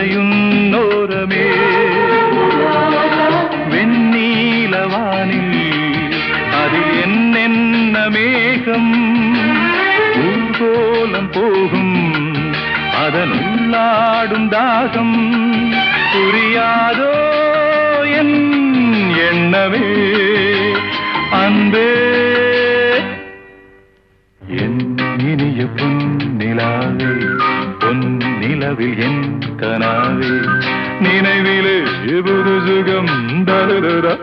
கரையுன்னோரமே வெண்ணீலவானில் அதில் என்னென்ன மேகம் ஊர்கோலம் போகும் அதனுள்ளாடும் தாகம் புரியாதோ என் எண்ணமே அன்பே என் இனிய பொன்னிலாவே பொன்னிலவில் என் கனாவே நினைவிலே புது சுகம் தருதரா